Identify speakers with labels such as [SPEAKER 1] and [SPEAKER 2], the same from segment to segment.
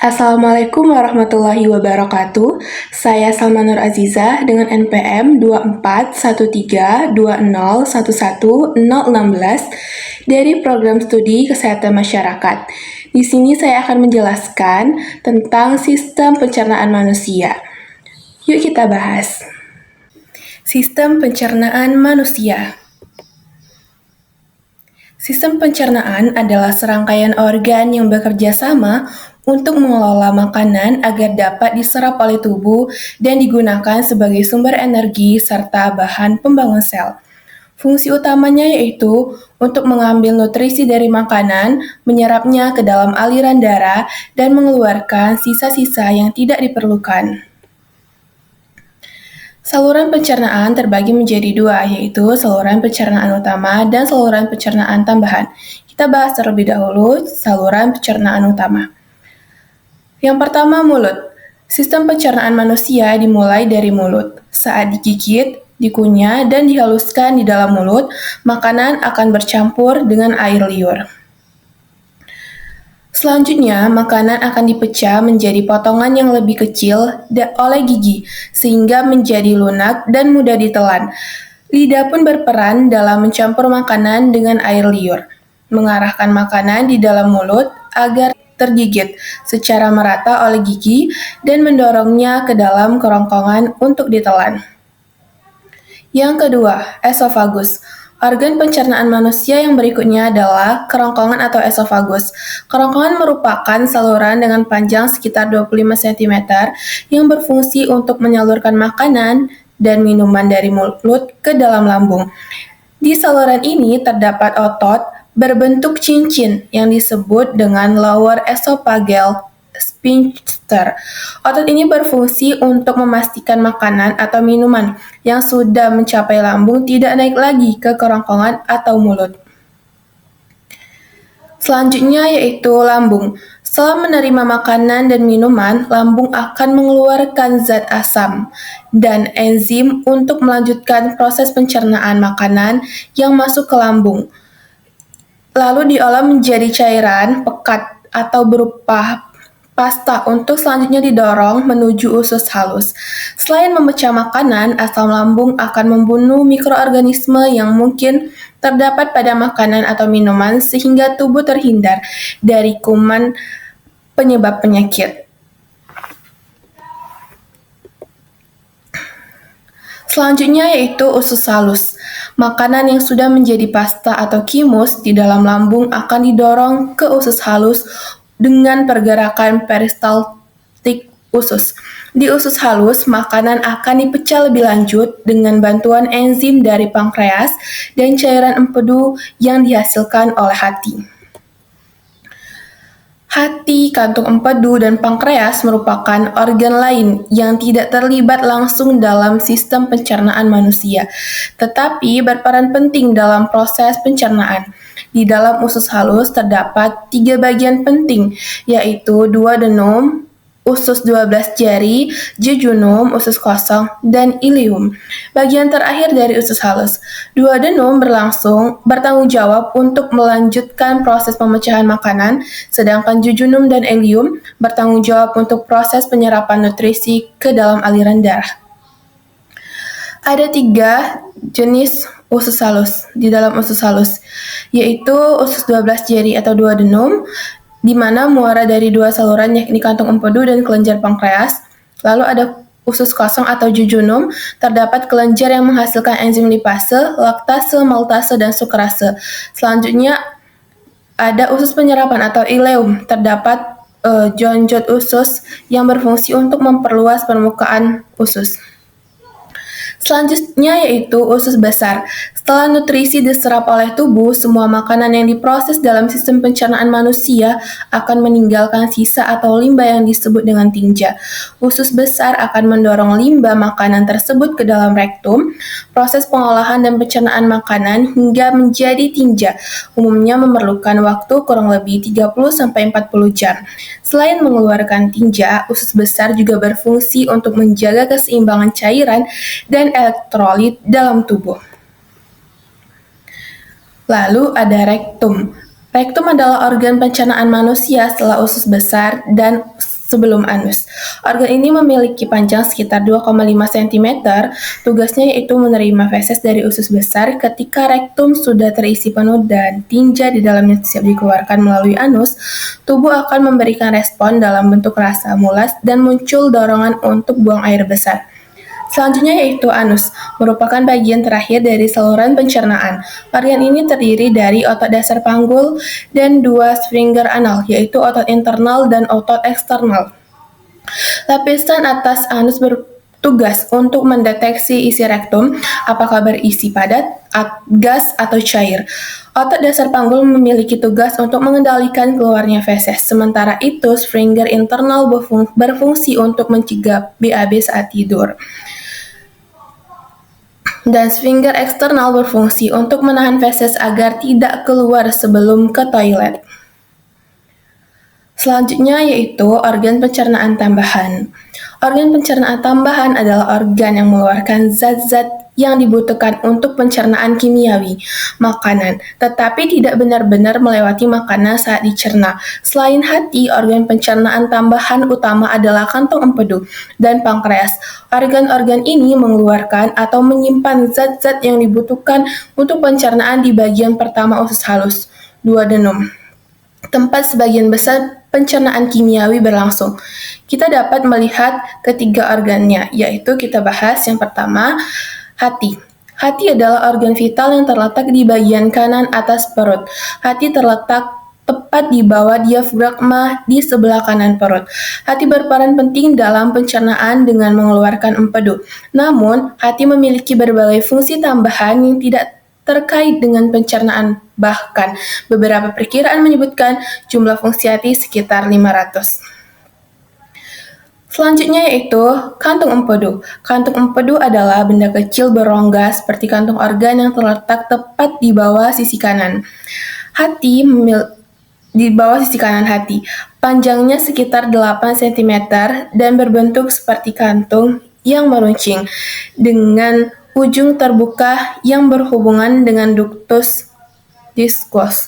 [SPEAKER 1] Assalamualaikum warahmatullahi wabarakatuh. Saya Salma Nur Azizah dengan NPM 241320111016 dari Program Studi Kesehatan Masyarakat. Di sini saya akan menjelaskan tentang sistem pencernaan manusia. Yuk kita bahas. Sistem pencernaan manusia. Sistem pencernaan adalah serangkaian organ yang bekerja sama untuk mengelola makanan agar dapat diserap oleh tubuh dan digunakan sebagai sumber energi serta bahan pembangun sel. Fungsi utamanya yaitu untuk mengambil nutrisi dari makanan, menyerapnya ke dalam aliran darah, dan mengeluarkan sisa-sisa yang tidak diperlukan. Saluran pencernaan terbagi menjadi dua, yaitu saluran pencernaan utama dan saluran pencernaan tambahan. Kita bahas terlebih dahulu saluran pencernaan utama. Yang pertama, mulut. Sistem pencernaan manusia dimulai dari mulut. Saat digigit, dikunyah, dan dihaluskan di dalam mulut, makanan akan bercampur dengan air liur. Selanjutnya, makanan akan dipecah menjadi potongan yang lebih kecil oleh gigi, sehingga menjadi lunak dan mudah ditelan. Lidah pun berperan dalam mencampur makanan dengan air liur, mengarahkan makanan di dalam mulut agar tergigit secara merata oleh gigi dan mendorongnya ke dalam kerongkongan untuk ditelan. Yang kedua, esofagus. Organ pencernaan manusia yang berikutnya adalah kerongkongan atau esofagus. Kerongkongan merupakan saluran dengan panjang sekitar 25 cm yang berfungsi untuk menyalurkan makanan dan minuman dari mulut ke dalam lambung. Di saluran ini terdapat otot berbentuk cincin yang disebut dengan lower esophageal sphincter. Otot ini berfungsi untuk memastikan makanan atau minuman yang sudah mencapai lambung tidak naik lagi ke kerongkongan atau mulut. Selanjutnya yaitu lambung. Setelah menerima makanan dan minuman, lambung akan mengeluarkan zat asam dan enzim untuk melanjutkan proses pencernaan makanan yang masuk ke lambung. Lalu diolah menjadi cairan pekat atau berupa pasta untuk selanjutnya didorong menuju usus halus. Selain memecah makanan, asam lambung akan membunuh mikroorganisme yang mungkin terdapat pada makanan atau minuman sehingga tubuh terhindar dari kuman penyebab penyakit. Selanjutnya yaitu usus halus. Makanan yang sudah menjadi pasta atau kimus di dalam lambung akan didorong ke usus halus dengan pergerakan peristaltik usus. Di usus halus, makanan akan dipecah lebih lanjut dengan bantuan enzim dari pankreas dan cairan empedu yang dihasilkan oleh hati. Hati, kantung empedu, dan pankreas merupakan organ lain yang tidak terlibat langsung dalam sistem pencernaan manusia, tetapi berperan penting dalam proses pencernaan. Di dalam usus halus terdapat 3 bagian penting, yaitu duodenum, usus 12 jari, jejunum, usus kosong, dan ileum. Bagian terakhir dari usus halus, duodenum bertanggung jawab untuk melanjutkan proses pemecahan makanan, sedangkan jejunum dan ileum bertanggung jawab untuk proses penyerapan nutrisi ke dalam aliran darah. Ada 3 jenis usus halus di dalam usus halus, yaitu usus 12 jari atau duodenum, di mana muara dari 2 saluran yakni kantung empedu dan kelenjar pankreas. Lalu ada usus kosong atau jejunum, terdapat kelenjar yang menghasilkan enzim lipase, laktase, maltase, dan sukrase. Selanjutnya ada usus penyerapan atau ileum, terdapat jonjot usus yang berfungsi untuk memperluas permukaan usus. Selanjutnya yaitu usus besar. Setelah nutrisi diserap oleh tubuh, semua makanan yang diproses dalam sistem pencernaan manusia akan meninggalkan sisa atau limbah yang disebut dengan tinja. Usus besar akan mendorong limbah makanan tersebut ke dalam rektum. Proses pengolahan dan pencernaan makanan hingga menjadi tinja umumnya memerlukan waktu kurang lebih 30-40 jam. Selain mengeluarkan tinja, usus besar juga berfungsi untuk menjaga keseimbangan cairan dan elektrolit dalam tubuh. Lalu ada rektum. Rektum adalah organ pencernaan manusia setelah usus besar dan sebelum anus. Organ ini memiliki panjang sekitar 2,5 cm. Tugasnya yaitu menerima feses dari usus besar. Ketika rektum sudah terisi penuh dan tinja di dalamnya siap dikeluarkan melalui anus, tubuh akan memberikan respon dalam bentuk rasa mulas dan muncul dorongan untuk buang air besar. Selanjutnya yaitu anus, merupakan bagian terakhir dari saluran pencernaan. Organ ini terdiri dari otot dasar panggul dan dua sphincter anal, yaitu otot internal dan otot eksternal. Lapisan atas anus bertugas untuk mendeteksi isi rektum, apakah berisi padat, gas, atau cair. Otot dasar panggul memiliki tugas untuk mengendalikan keluarnya feses, sementara itu sphincter internal berfungsi untuk mencegah BAB saat tidur. Dan sphincter eksternal berfungsi untuk menahan feses agar tidak keluar sebelum ke toilet. Selanjutnya yaitu organ pencernaan tambahan. Organ pencernaan tambahan adalah organ yang mengeluarkan zat-zat yang dibutuhkan untuk pencernaan kimiawi makanan, tetapi tidak benar-benar melewati makanan saat dicerna. Selain hati, organ pencernaan tambahan utama adalah kantong empedu dan pankreas. Organ-organ ini mengeluarkan atau menyimpan zat-zat yang dibutuhkan untuk pencernaan di bagian pertama usus halus, duodenum, tempat sebagian besar pencernaan kimiawi berlangsung. Kita dapat melihat ketiga organnya, yaitu kita bahas yang pertama, hati. Hati adalah organ vital yang terletak di bagian kanan atas perut. Hati terletak tepat di bawah diafragma di sebelah kanan perut. Hati berperan penting dalam pencernaan dengan mengeluarkan empedu. Namun, hati memiliki berbagai fungsi tambahan yang tidak terkait dengan pencernaan. Bahkan, beberapa perkiraan menyebutkan jumlah fungsi hati sekitar 500. Selanjutnya yaitu kantung empedu. Kantung empedu adalah benda kecil berongga seperti kantung organ yang terletak tepat di bawah sisi kanan. Di bawah sisi kanan hati. Panjangnya sekitar 8 cm dan berbentuk seperti kantung yang meruncing dengan ujung terbuka yang berhubungan dengan ductus discus.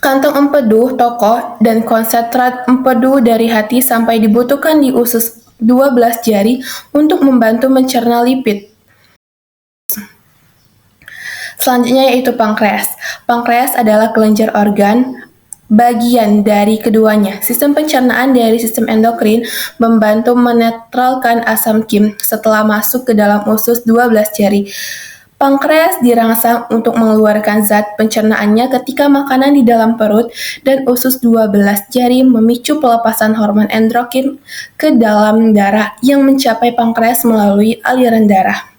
[SPEAKER 1] Kantong empedu tokoh dan konsentrat empedu dari hati sampai dibutuhkan di usus 12 jari untuk membantu mencerna lipid. Selanjutnya yaitu pankreas. Pankreas adalah kelenjar organ bagian dari keduanya. Sistem pencernaan dari sistem endokrin membantu menetralkan asam kim setelah masuk ke dalam usus 12 jari. Pankreas dirangsang untuk mengeluarkan zat pencernaannya ketika makanan di dalam perut dan usus 12 jari memicu pelepasan hormon endokrin ke dalam darah yang mencapai pankreas melalui aliran darah.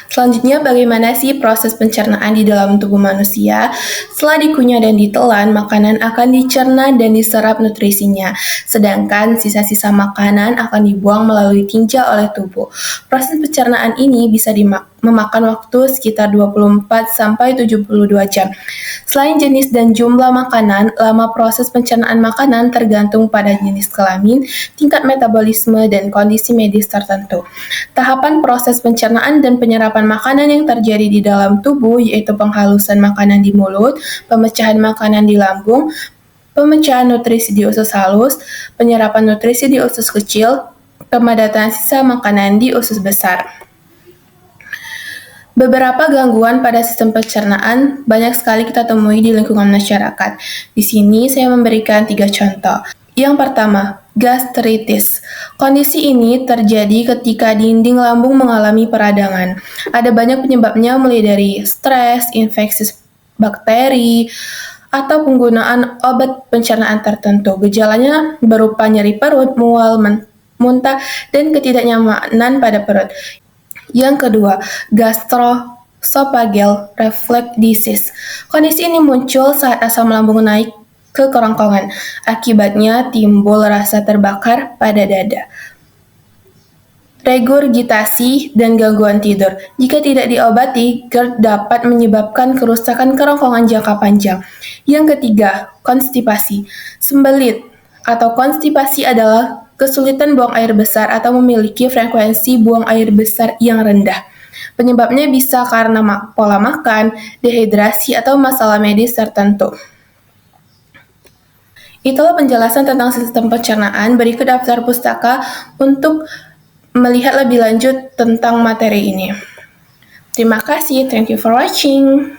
[SPEAKER 1] Selanjutnya, bagaimana sih proses pencernaan di dalam tubuh manusia? Setelah dikunyah dan ditelan, makanan akan dicerna dan diserap nutrisinya, sedangkan sisa-sisa makanan akan dibuang melalui tinja oleh tubuh. Proses pencernaan ini bisa memakan waktu sekitar 24-72 jam. Selain jenis dan jumlah makanan, lama proses pencernaan makanan tergantung pada jenis kelamin, tingkat metabolisme, dan kondisi medis tertentu. Tahapan proses pencernaan dan penyerapan makanan yang terjadi di dalam tubuh yaitu penghalusan makanan di mulut, pemecahan makanan di lambung, pemecahan nutrisi di usus halus, penyerapan nutrisi di usus kecil, pemadatan sisa makanan di usus besar. Beberapa gangguan pada sistem pencernaan banyak sekali kita temui di lingkungan masyarakat. Di sini saya memberikan 3 contoh. Yang pertama, gastritis. Kondisi ini terjadi ketika dinding lambung mengalami peradangan. Ada banyak penyebabnya mulai dari stres, infeksi bakteri, atau penggunaan obat pencernaan tertentu. Gejalanya berupa nyeri perut, mual, muntah, dan ketidaknyamanan pada perut. Yang kedua, gastroesophageal reflux disease. Kondisi ini muncul saat asam lambung naik ke kerongkongan. Akibatnya timbul rasa terbakar pada dada. Regurgitasi dan gangguan tidur. Jika tidak diobati, GERD dapat menyebabkan kerusakan kerongkongan jangka panjang. Yang ketiga, konstipasi. Sembelit atau konstipasi adalah kesulitan buang air besar atau memiliki frekuensi buang air besar yang rendah. Penyebabnya bisa karena pola makan, dehidrasi, atau masalah medis tertentu. Itulah penjelasan tentang sistem pencernaan. Berikut daftar pustaka untuk melihat lebih lanjut tentang materi ini. Terima kasih, thank you for watching.